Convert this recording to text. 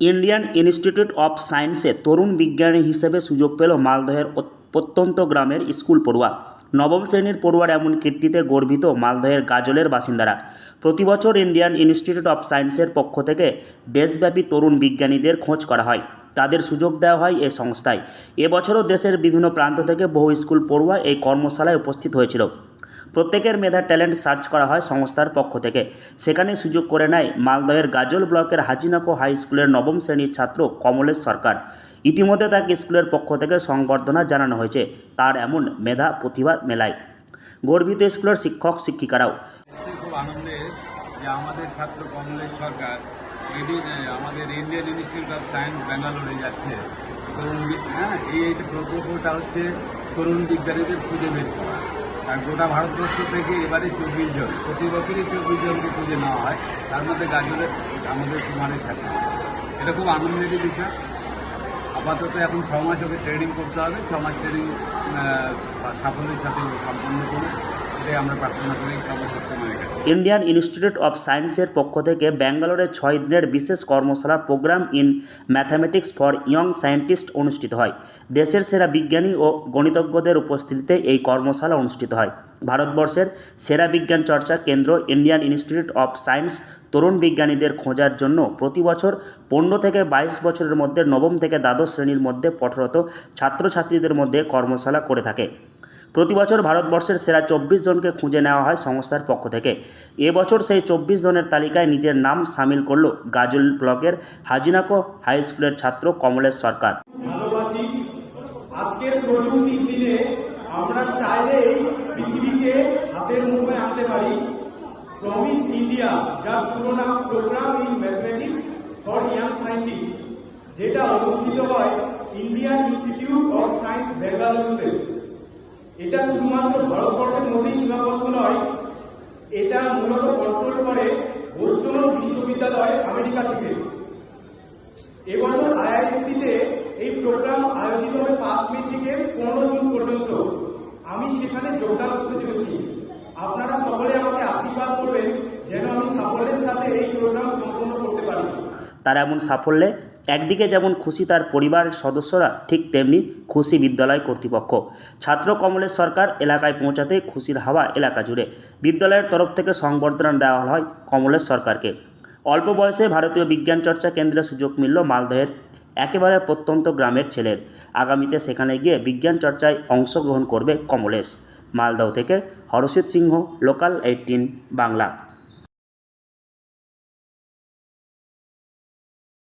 Indian institute of সায়েন্সে তরুণ বিজ্ঞানী হিসেবে সুযোগ পেল মালদহের প্রত্যন্ত গ্রামের স্কুল পড়ুয়া। নবম শ্রেণীর পড়ুয়ার এমন কীর্তিতে গর্বিত মালদহের গাজলের বাসিন্দারা। প্রতিবছর ইন্ডিয়ান ইনস্টিটিউট অফ সায়েন্সের পক্ষ থেকে দেশব্যাপী তরুণ বিজ্ঞানীদের খোঁজ করা হয়, তাদের সুযোগ দেওয়া হয় এই সংস্থায়। এবছরও দেশের বিভিন্ন প্রান্ত থেকে বহু স্কুল পড়ুয়া এই কর্মশালায় উপস্থিত হয়েছিল। প্রত্যেকের মেধা ট্যালেন্ট সার্চ করা হয় সংস্থার পক্ষ থেকে। সেখানে সুযোগ করে নেয় মালদহের গাজল ব্লকের হাজিনাকো হাই স্কুলের নবম শ্রেণীর ছাত্র কমলেশ সরকার। ইতিমধ্যে তাকে স্কুলের পক্ষ থেকে সংবর্ধনা জানানো হয়েছে তার এমন মেধা প্রতিভার মেলায়। গর্বিত স্কুলের শিক্ষক শিক্ষিকারাও। খুব আনন্দের যে আমাদের ছাত্র কমলেশ সরকার আমাদের ইন্ডিয়ান ইনস্টিটিউট অফ সায়েন্স ব্যাঙ্গালোরে যাচ্ছে। তরুণ এই প্রকল্পটা হচ্ছে তরুণ বিজ্ঞানীদের খুঁজে বের করা। আর গোটা ভারতবর্ষ থেকে এবারে 24 জন, প্রতি বছরই 24 জনকে খুঁজে নেওয়া হয়, তার মধ্যে গাজলের আমাদের কুমারের সাথে। এটা খুব আনন্দেরই বিষয়। আপাতত এখন 6 মাস ওকে ট্রেনিং করতে হবে, 6 মাস ট্রেনিং সাফল্যের সাথে সম্পন্ন করবে, এটাই আমরা প্রার্থনা করি সর্বশক্তিমানের কাছে। ইন্ডিয়ান ইনস্টিটিউট অফ সায়েন্সের পক্ষ থেকে ব্যাঙ্গালোরে 6 দিনের বিশেষ কর্মশালা program in mathematics for young scientist অনুষ্ঠিত হয়। দেশের সেরা বিজ্ঞানী ও গণিতজ্ঞদের উপস্থিতিতে এই কর্মশালা অনুষ্ঠিত হয়। ভারতবর্ষের সেরা বিজ্ঞান চর্চা কেন্দ্র ইন্ডিয়ান ইনস্টিটিউট অফ সায়েন্স তরুণ বিজ্ঞানীদের খোঁজার জন্য প্রতি বছর 15 থেকে 22 বছরের মধ্যে নবম থেকে দ্বাদশ শ্রেণীর মধ্যে পঠরত ছাত্রছাত্রীদের মধ্যে কর্মশালা করে থাকে। প্রতি বছর ভারতবর্ষের সেরা 24 জনকে খুঁজে নেওয়া হয় সংস্থার পক্ষ থেকে। এবছর সেই 24 জনের তালিকায় নিজের নাম সামিল করল গাজল ব্লকের হাজিনাকো হাই স্কুলের ছাত্র কমলেশ সরকার। ভালোবাসি আজকের প্রযুক্তি দিনে আমরা চাইলেই পৃথিবীকে হাতের মুঠোয় আনতে পারি। প্রমিস ইন্ডিয়া, যার পুরো নাম program in mathematics for young scientist, যেটা অনুষ্ঠিত হয় ইন্ডিয়ান ইনস্টিটিউট অফ সায়েন্স বেঙ্গালুরুতে। এটা শুধুমাত্র ভারতবর্ষের মধ্যেই সীমাবদ্ধ নয়, এটা মূলত কন্ট্রোল করে বোস্টন বিশ্ববিদ্যালয় আমেরিকা থেকে। এবছর আইআইএসসিতে এই প্রোগ্রাম আয়োজিত হবে 5 মে থেকে 15 জুন পর্যন্ত। আমি সেখানে যোগদান করতে চলেছি। আপনারা সকলে আমাকে আশীর্বাদ করবেন যেন আমি সাফল্যের সাথে এই প্রোগ্রাম সম্পন্ন করতে পারি। তার এমন সাফল্যে একদিকে যেমন খুশি তার পরিবারের সদস্যরা, ঠিক তেমনি খুশি বিদ্যালয় কর্তৃপক্ষ। ছাত্র কমলেশ সরকার এলাকায় পৌঁছাতে খুশির হাওয়া এলাকা জুড়ে। বিদ্যালয়ের তরফ থেকে সংবর্ধনা দেওয়া হয় কমলেশ সরকারকে। অল্প বয়সে ভারতীয় বিজ্ঞান চর্চা কেন্দ্রে সুযোগ মিলল মালদহের একেবারে প্রত্যন্ত গ্রামের ছেলের। আগামীতে সেখানে গিয়ে বিজ্ঞান চর্চায় অংশগ্রহণ করবে কমলেশ। মালদহ থেকে হরষিত সিংহ, লোকাল 18 বাংলা।